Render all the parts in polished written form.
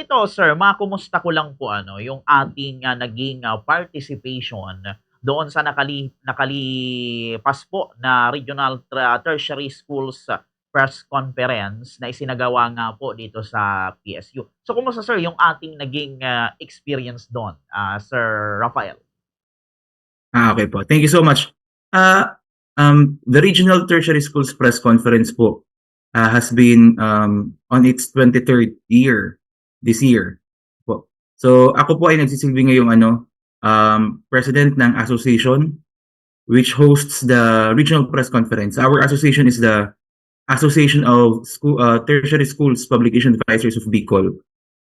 ito sir, makumusta ko lang po ano, yung ating, naging, participation doon sa nakalipas po na Regional Tertiary Schools press conference na isinagawa nga po dito sa PSU. So kumusta sir yung ating naging, experience do'n, Sir Rafael? Okay po. Thank you so much. The Regional Tertiary Schools Press Conference po has been on its 23rd year this year po. So ako po ay nagsisilbi ngayong president ng association which hosts the Regional Press Conference. Our association is the Association of Tertiary Schools Publication Advisors of Bicol.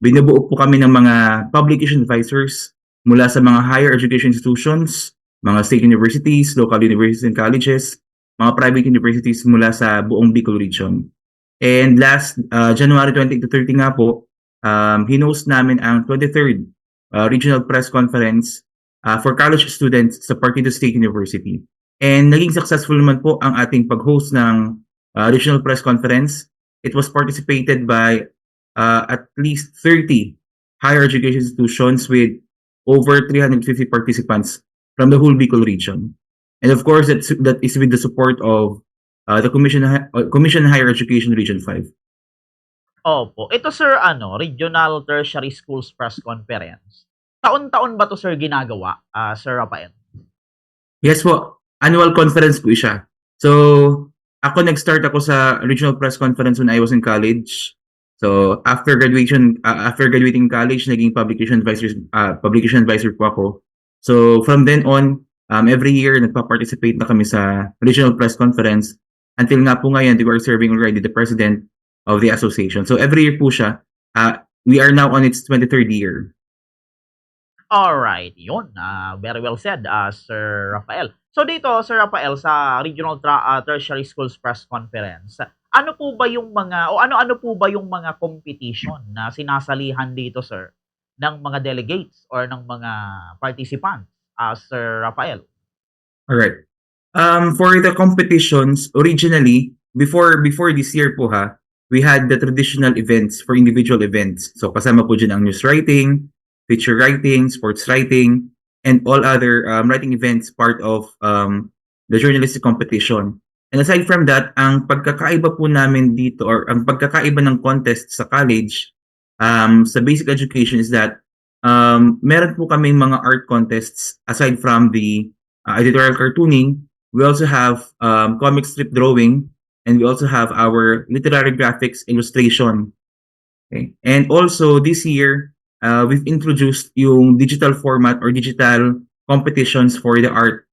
Binubuo po kami ng mga publication advisors mula sa mga higher education institutions, mga state universities, local universities and colleges, mga private universities mula sa buong Bicol region. And last January 20 to 30 nga po, hinost namin ang 23rd Regional Press Conference for college students sa Partido State University. And naging successful naman po ang ating pag-host ng Regional Press Conference. It was participated by at least 30 higher education institutions with over 350 participants from the whole Bicol region. And of course, that is with the support of the Commission on Higher Education Region 5. Opo. Ito sir ano, Regional Tertiary Schools Press Conference. Taon-taon ba 'to sir ginagawa, Sir Rafael? Yes po, annual conference po siya. So, nag-start ako sa Regional Press Conference when I was in college. So, after graduating college, naging publication advisor po ako. So, from then on, every year nagpa-participate na kami sa Regional Press Conference until nga po ngayon we are serving already the president of the association. So, every year po siya. We are now on its 23rd year. Alright, yun, very well said, Sir Rafael. So dito, Sir Rafael, sa Regional Tertiary Schools Press Conference, ano po ba yung mga o ano-ano po ba yung mga competition na sinasalihan dito, sir, ng mga delegates or ng mga participants, Sir Rafael? Alright. For the competitions, originally, before this year po we had the traditional events for individual events. So kasama po dyan ang news writing, feature writing, sports writing, and all other writing events part of the journalistic competition. And aside from that, ang pagkakaiba po namin dito or ang pagkakaiba ng contest sa college sa basic education is that meron po kaming mga art contests aside from the editorial cartooning. We also have comic strip drawing, and we also have our literary graphics illustration. Okay? And also this year, we've introduced yung digital format or digital competitions for the arts,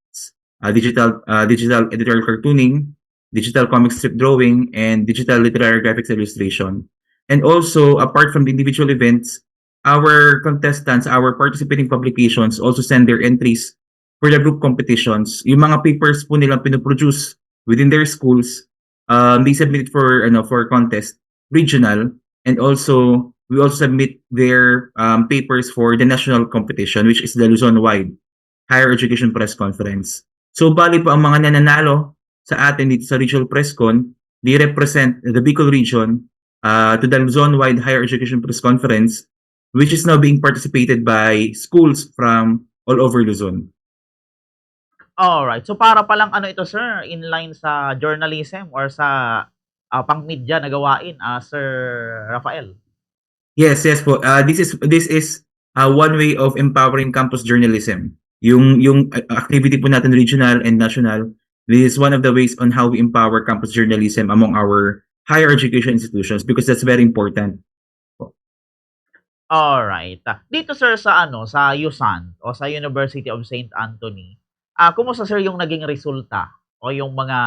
digital editorial cartooning, digital comic strip drawing, and digital literary graphics illustration. And also, apart from the individual events, our contestants, our participating publications also send their entries for the group competitions. Yung mga papers po nilang pinoproduce within their schools, they submit it for contest, regional, and also we also submit their papers for the national competition, which is the Luzon-wide Higher Education Press Conference. So, bali po ang mga nananalo sa atin dito sa Regional Press Con, they represent the Bicol region to the Luzon-wide Higher Education Press Conference, which is now being participated by schools from all over Luzon. Alright, so para palang ano ito, sir, inline sa journalism or sa pang-media na gawain, Sir Rafael? Yes po. This is one way of empowering campus journalism. Yung activity po natin regional and national, this is one of the ways on how we empower campus journalism among our higher education institutions because that's very important. Alright. Dito sir sa ano, sa USAN o sa University of St. Anthony, kumusta sir yung naging resulta o yung mga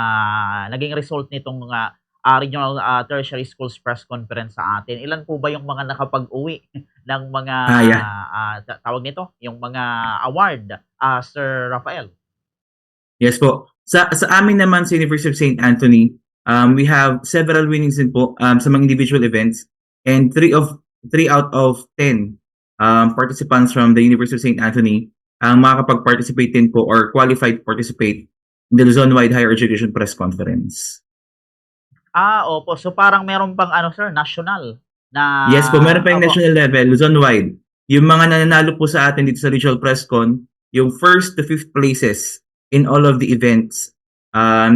naging result nitong mga Regional Tertiary Schools Press Conference sa atin? Ilan po ba yung mga nakapag-uwi ng mga tawag nito, yung mga award, Sir Rafael? Yes po. Sa amin naman sa University of St. Anthony, we have several winnings din po sa mga individual events, and 3 out of 10 participants from the University of St. Anthony ang makakapag-participate din po or qualified to participate in the Luzon-wide Higher Education Press Conference. Opo. So parang meron pang ano sir, national na Yes po, meron pa yung opo. national level, Luzon-wide. Yung mga nananalo po sa atin dito sa Regional Presscon, yung first to fifth places in all of the events,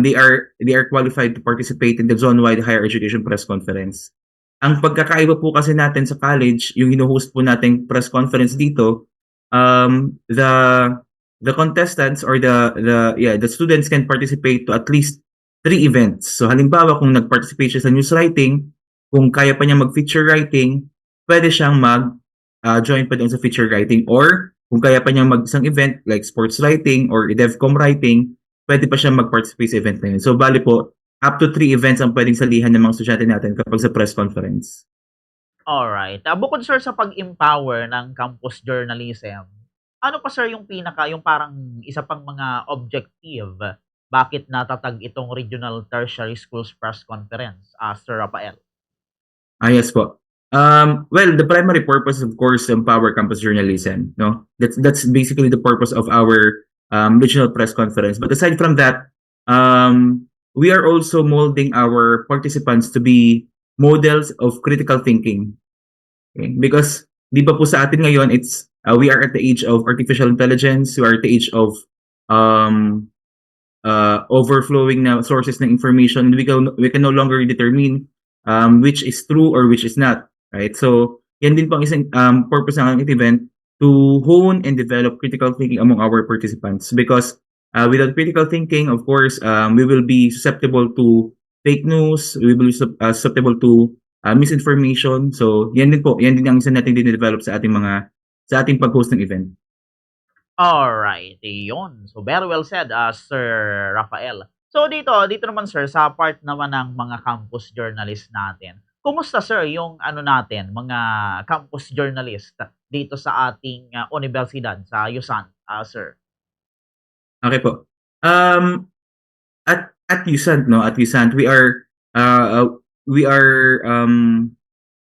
they are qualified to participate in the zone-wide higher education press conference. Ang pagkakaiba po kasi natin sa college, yung hino-host po nating press conference dito, the contestants or the students can participate to at least 3 events. So halimbawa kung nag-participate siya sa news writing, kung kaya pa niya mag-feature writing, pwede siyang join pa doon sa feature writing, or kung kaya pa niyang mag isang event like sports writing or DevCom writing, pwede pa siyang mag-participate sa event na yun. So bali po, up to 3 events ang pwedeng salihan ng mga estudyante natin kapag sa press conference. Alright. Bukod sir sa pag-empower ng campus journalism, ano pa sir yung parang isa pang mga objective bakit natatag itong Regional Tertiary Schools Press Conference, Sir Rafael? Yes po. Well, the primary purpose, of course, empower campus journalism. No, that's basically the purpose of our regional press conference. But aside from that, we are also molding our participants to be models of critical thinking. Okay? Because di ba po sa atin ngayon, we are at the age of artificial intelligence. We are at the age of um, overflowing na sources ng information. We can no longer determine which is true or which is not, right? So yan din po ang isang purpose ng ating event, to hone and develop critical thinking among our participants, because without critical thinking, of course, we will be susceptible to fake news, we will be susceptible to misinformation. So yan din ang isa natin din-develop sa ating pag-host ng event. Alright, iyon. So, very well said, Sir Rafael. So, dito naman sir, sa part naman ng mga campus journalist natin, kumusta sir yung ano natin, mga campus journalist dito sa ating universidad, sa USAN, sir? Okay po. Um, at USANT, no, at USANT, we are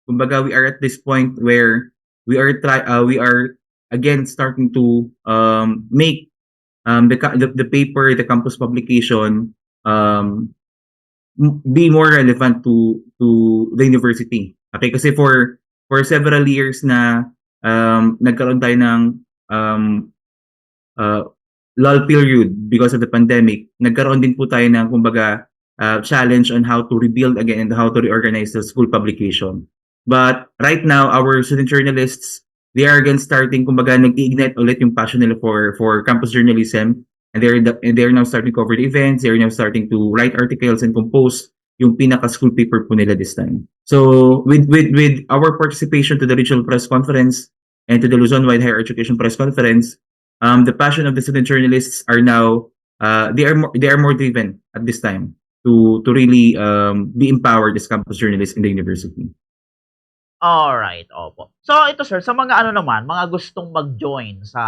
kumbaga, we are at this point where we are again starting to make the paper, the campus publication, um be more relevant to the university. Okay, kasi for several years na nagkaroon tayo ng um uh, lull period because of the pandemic, nagkaroon din po tayo ng kumbaga challenge on how to rebuild again and how to reorganize the school publication. But right now, our student journalists, they are again starting, kumbaga, nag-ignite ulit yung passion nila for campus journalism, and they're now starting to cover the events. They're now starting to write articles and compose yung pinaka school paper po nila this time. So with our participation to the regional press conference and to the Luzon Wide Higher Education Press Conference, the passion of the student journalists are now they are more driven at this time to really be empowered as campus journalists in the university. Alright, opo. So, ito sir, sa mga ano naman, mga gustong mag-join sa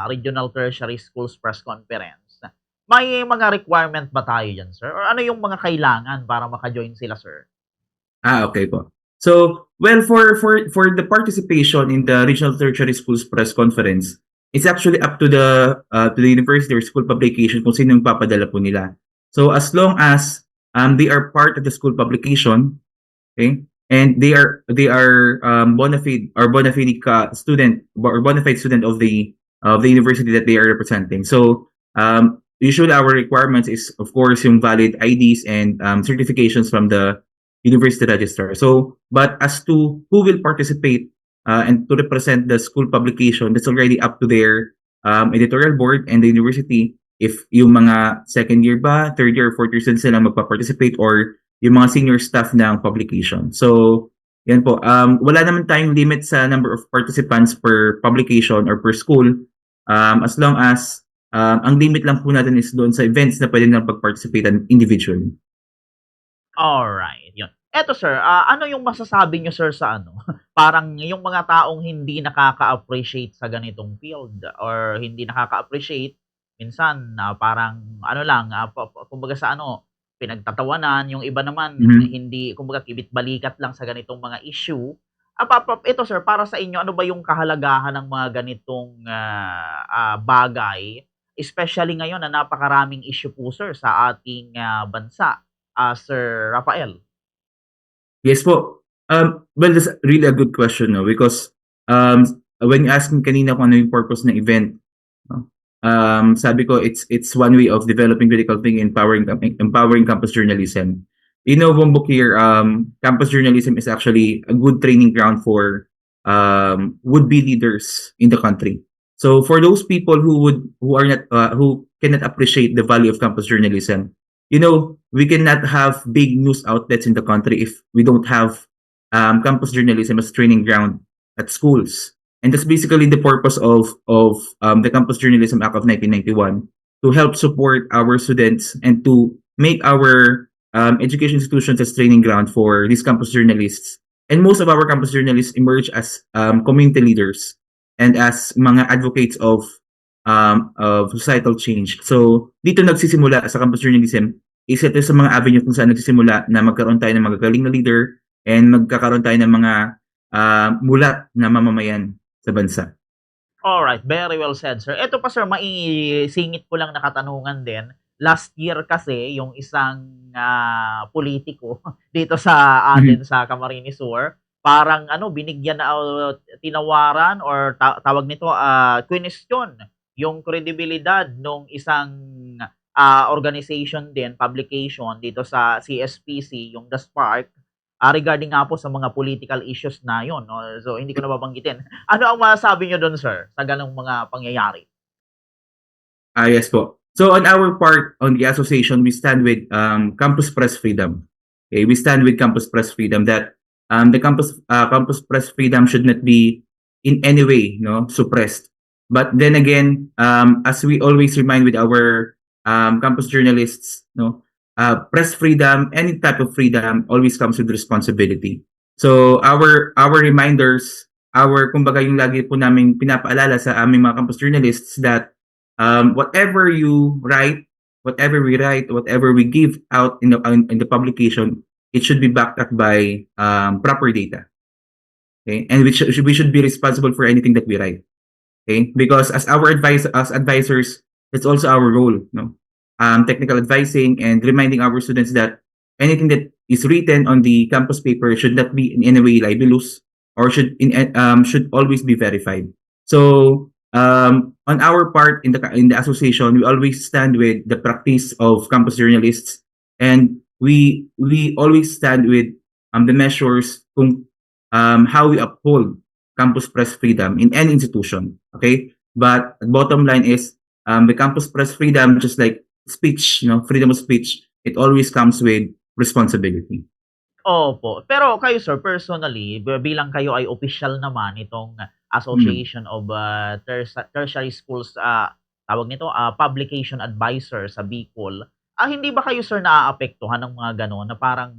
Regional Tertiary Schools Press Conference, may mga requirement ba tayo diyan sir? Or ano yung mga kailangan para maka-join sila sir? Okay po. So, well, for the participation in the Regional Tertiary Schools Press Conference, it's actually up to the university or school publication kung sino yung papadala po nila. So, as long as they are part of the school publication, okay, and they are bona fide student or bona fide student of the university that they are representing. So, usually our requirements is, of course, yung valid IDs and certifications from the university registrar. So, but as to who will participate and to represent the school publication, that's already up to their editorial board and the university, if yung mga second year ba, third year, fourth year students sila magpa-participate, or yung mga senior staff ng publication. So, yan po. Wala naman tayong limit sa number of participants per publication or per school, as long as ang limit lang po natin is doon sa events na pwede nang pag-participate individually. Alright, yun. Eto sir, ano yung masasabi niyo sir sa ano, parang yung mga taong hindi nakaka-appreciate sa ganitong field or hindi nakaka-appreciate, minsan, parang ano lang, kumbaga sa ano, pinagtatawanan, yung iba naman Mhm. hindi kumbaga kibit-balikat lang sa ganitong mga issue. Ito sir, para sa inyo, ano ba yung kahalagahan ng mga ganitong, bagay, especially ngayon na napakaraming issue po sir sa ating, bansa, Sir Rafael? Yes po. Well, that's really a good question, no? Because when you ask me kanina kung ano yung purpose ng event, no? Sabi ko it's one way of developing critical thinking, empowering campus journalism. You know, Bombok here, campus journalism is actually a good training ground for would-be leaders in the country. So for those people who cannot appreciate the value of campus journalism, you know, we cannot have big news outlets in the country if we don't have campus journalism as training ground at schools. And that's basically the purpose of the Campus Journalism Act of 1991, to help support our students and to make our education institutions as training ground for these campus journalists. And most of our campus journalists emerge as community leaders and as mga advocates of societal change. So dito nagsisimula sa campus journalism, isa ito sa mga avenue kung saan nagsisimula na magkaroon tayo ng mga galing na leader and magkakaroon tayo ng mga mulat na mamamayan sa bansa. Alright, very well said, sir. Eto pa, sir, maisingit ko lang na katanungan din. Last year kasi, yung isang politiko dito sa atin sa Camarines Sur, parang binigyan na tinawaran or tawag nito, question yung kredibilidad nung isang organization din, publication dito sa CSPC, yung The Spark, regarding nga po sa mga political issues na yun, no? So, hindi ko na babanggitin. Ano ang masasabi nyo doon, sir, sa ganong mga pangyayari? Yes po. So on our part, on the association, we stand with campus press freedom. Okay, we stand with campus press freedom that the campus press freedom should not be in any way, suppressed. But then again, as we always remind with our campus journalists, press freedom, any type of freedom, always comes with responsibility. So our reminders, kumbaga yung lagi po namin pinapaalala sa aming mga campus journalists that whatever you write, whatever we write, whatever we give out in the publication, it should be backed up by proper data. Okay, and we should be responsible for anything that we write. Okay, because as advisors, it's also our role, technical advising and reminding our students that anything that is written on the campus paper should not be in any way libelous or should always be verified. So on our part in the association, we always stand with the practice of campus journalists, and we always stand with the measures how we uphold campus press freedom in any institution. Okay, but the bottom line is the campus press freedom, just like speech, freedom of speech, it always comes with responsibility. Opo. Pero kayo, sir, personally, bilang kayo ay official naman itong Association of Tertiary Schools, tawag nito, Publication Advisor sa Bicol, hindi ba kayo, sir, naaapektuhan ng mga gano'n na parang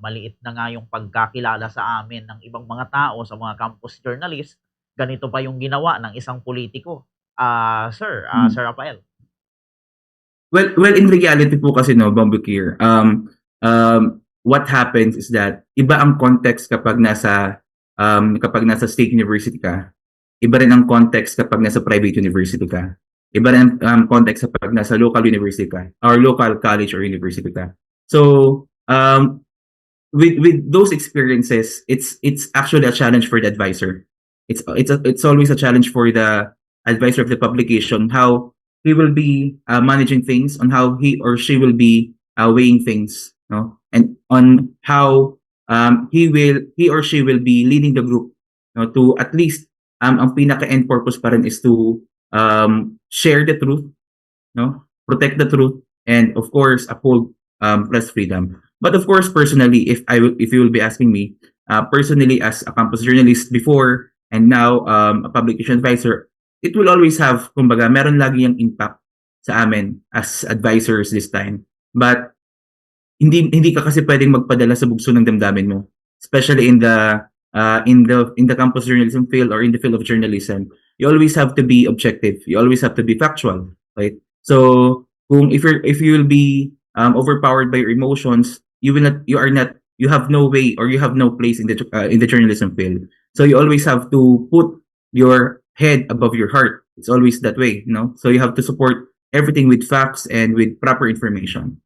maliit na nga yung pagkakilala sa amin ng ibang mga tao, sa mga campus journalists, ganito pa yung ginawa ng isang politiko? Sir, Sir Rafael. Well, in reality po kasi, Bambukir, what happens is that iba ang context kapag nasa state university ka, iba rin ang context kapag nasa private university ka. Iba rin ang context kapag nasa local university ka or local college or university ka. So, with those experiences, it's actually a challenge for the advisor. It's always a challenge for the advisor of the publication, how he will be managing things, on how he or she will be weighing things, and on how he or she will be leading the group, to at least ang pinaka end purpose pa rin is to share the truth, protect the truth, and of course uphold press freedom. But of course, personally, if you will be asking me, personally as a campus journalist before and now a publication advisor, it will always have, kumbaga, meron lagi yung impact sa amin as advisors this time. But hindi ka kasi pwedeng magpadala sa bugso ng damdamin mo, especially in the campus journalism field or in the field of journalism. You always have to be objective. You always have to be factual, right? So, if you will be overpowered by your emotions, you have no way or you have no place in the journalism field. So you always have to put your head above your heart. It's always that way, So you have to support everything with facts and with proper information.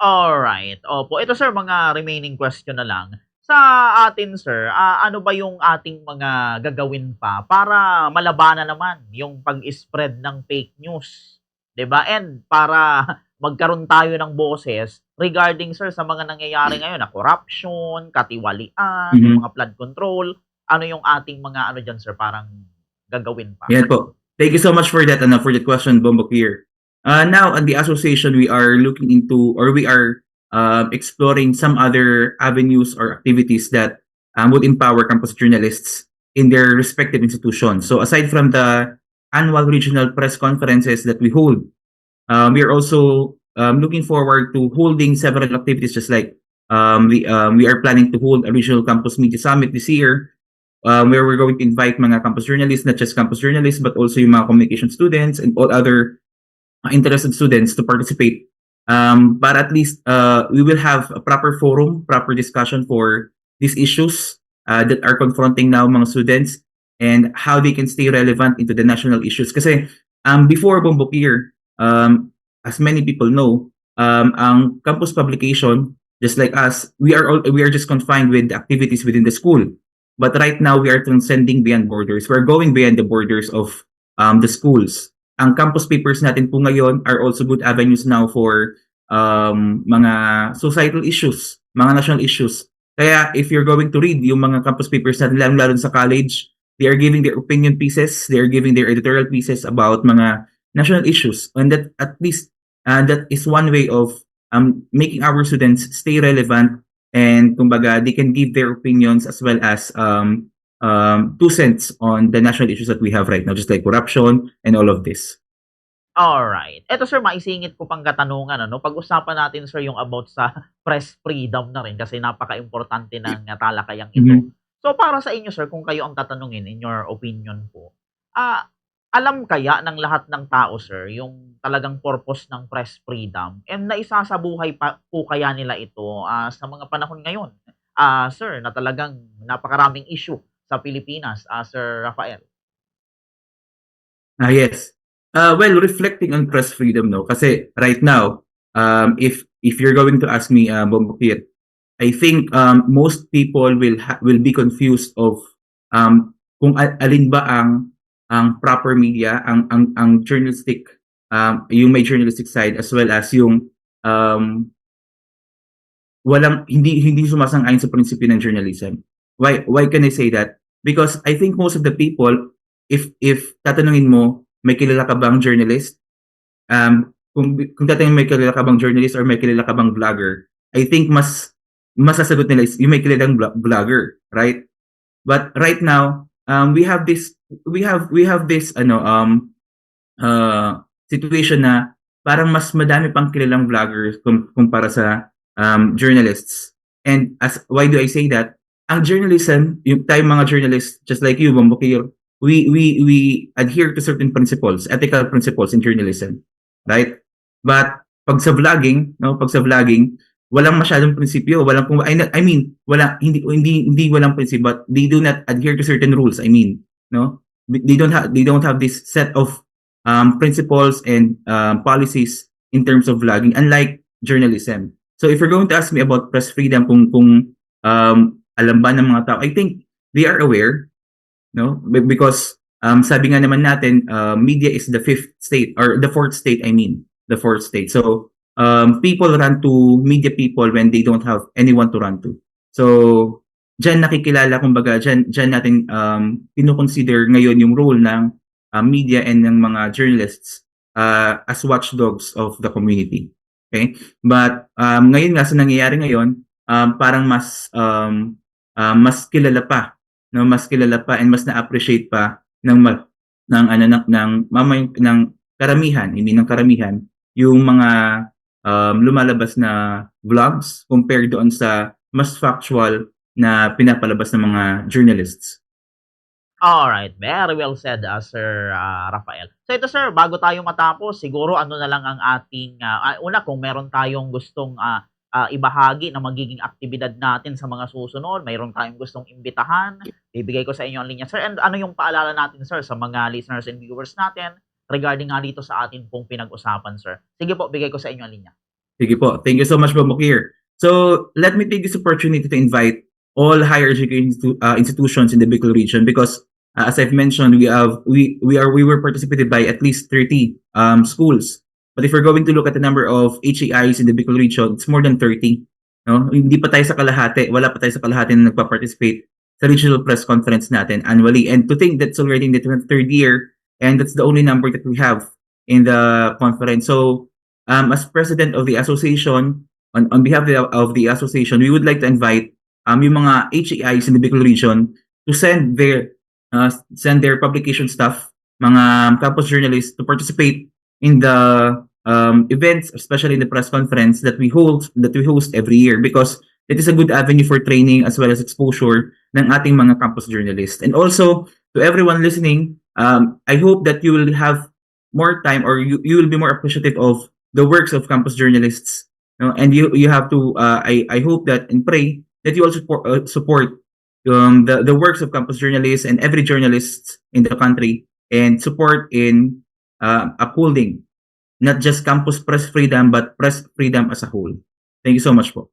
Alright. Opo. Ito, sir, mga remaining question na lang. Sa atin sir, ano ba yung ating mga gagawin pa para malabanan naman yung pag-spread ng fake news, 'di ba? And para magkaroon tayo ng boses regarding sir sa mga nangyayari ngayon na corruption, katiwalian, yung Mhm. mga flood control, ano yung ating mga ano diyan sir, parang gagawin pa? Yan po. Thank you so much for that, for the question, Bombo Clear. Now, at the association, we are looking into, or we are exploring some other avenues or activities that would empower campus journalists in their respective institutions. So, aside from the annual regional press conferences that we hold, we are also looking forward to holding several activities, just like we are planning to hold a regional campus media summit this year, where we're going to invite mga campus journalists, not just campus journalists, but also yung mga communication students and all other interested students to participate. But at least we will have a proper forum, proper discussion for these issues that are confronting now mga students and how they can stay relevant into the national issues. Kasi before Bombo Clear, as many people know, ang campus publication, just like us, we are just confined with activities within the school. But right now, we are transcending beyond borders. We're going beyond the borders of the schools. Ang campus papers natin po ngayon are also good avenues now for mga societal issues, mga national issues. Kaya if you're going to read yung mga campus papers natin, lalo sa college, they are giving their opinion pieces, they are giving their editorial pieces about mga national issues. And that at least that is one way of making our students stay relevant, and kumbaga they can give their opinions as well as 2 cents on the national issues that we have right now, just like corruption and all of this. Alright. Eto sir, maisingit ko pang katanungan ano, pag-usapan natin sir yung about sa press freedom na rin kasi napakaimportante ng talakayang ito. Mhm. So para sa inyo sir, kung kayo ang tatanungin, in your opinion po, ah, alam kaya ng lahat ng tao sir yung talagang purpose ng press freedom and naisasabuhay pa po kaya nila ito, sa mga panahon ngayon? Sir, na talagang napakaraming issue sa Pilipinas, Sir Rafael. Yes. Well, reflecting on press freedom, no? Kasi right now, if you're going to ask me, Bombokit, I think most people will be confused of kung alin ba ang proper media, ang journalistic, yung may journalistic side, as well as yung um, hindi sumasang-ayon sa prinsipyo ng journalism. Why can I say that? Because I think most of the people, if tatanungin mo, may kilala ka bang journalist? Kung tatanungin may kilala ka bang journalist or may kilala ka bang vlogger, I think mas masasagot nila is yung may kilalang vlogger, right? But right now, we have this situation na parang mas madami pang kilalang vloggers kumpara sa journalists. And why do I say that? Ang journalism, yung tayo mga journalists, just like you, Bambukir, we adhere to certain principles, ethical principles in journalism, right? But pag sa vlogging, walang masyadong prinsipyo, I mean, hindi walang prinsipyo, but they do not adhere to certain rules. I mean, no? They don't have this set of principles and policies in terms of vlogging, unlike journalism. So if you're going to ask me about press freedom, kung alam ba ng mga tao, I think they are aware, no? Because sabi nga naman natin, media is the fifth state, or the fourth state, I mean, the fourth state. So people run to media people when they don't have anyone to run to. So diyan nakikilala, kumbaga diyan natin kino-consider ngayon yung role ng media and ng mga journalists as watchdogs of the community. Okay? But ngayon nga sa nangyayari ngayon, parang mas kilala pa, no, mas kilala pa and mas na-appreciate pa ng karamihan, I mean ng karamihan, yung mga lumalabas na vlogs compared doon sa mas factual na pinapalabas ng mga journalists. Alright, very well said, Sir Rafael. So ito sir, bago tayo matapos, siguro ano na lang ang ating, una kung meron tayong gustong ibahagi na magiging aktibidad natin sa mga susunod, mayroon tayong gustong imbitahan, bibigay ko sa inyo ang linya sir. And ano yung paalala natin sir sa mga listeners and viewers natin regarding nga dito sa atin pong pinag-usapan sir? Sige po, bigay ko sa inyo ang linya. Sige po. Thank you so much, Bambukir. So let me take this opportunity to invite all higher education institutions in the Bicol region because as I've mentioned, we were participated by at least 30 schools. But if we're going to look at the number of HEIs in the Bicol region, it's more than 30. No? Hindi pa tayo sa kalahati, wala pa tayo sa kalahati na nagpa-participate sa regional press conference natin annually. And to think that's already in the third year, and that's the only number that we have in the conference. So, as president of the association, on behalf of the association, we would like to invite yung mga HEIs in the Bicol region to send their publication staff, mga campus journalists, to participate in the events, especially in the press conference that we host every year, because it is a good avenue for training as well as exposure ng ating mga campus journalists. And also to everyone listening, I hope that you will have more time, or you will be more appreciative of the works of campus journalists. And you have to I hope that and pray that you also support the works of campus journalists and every journalist in the country, and support in upholding not just campus press freedom but press freedom as a whole. Thank you so much po.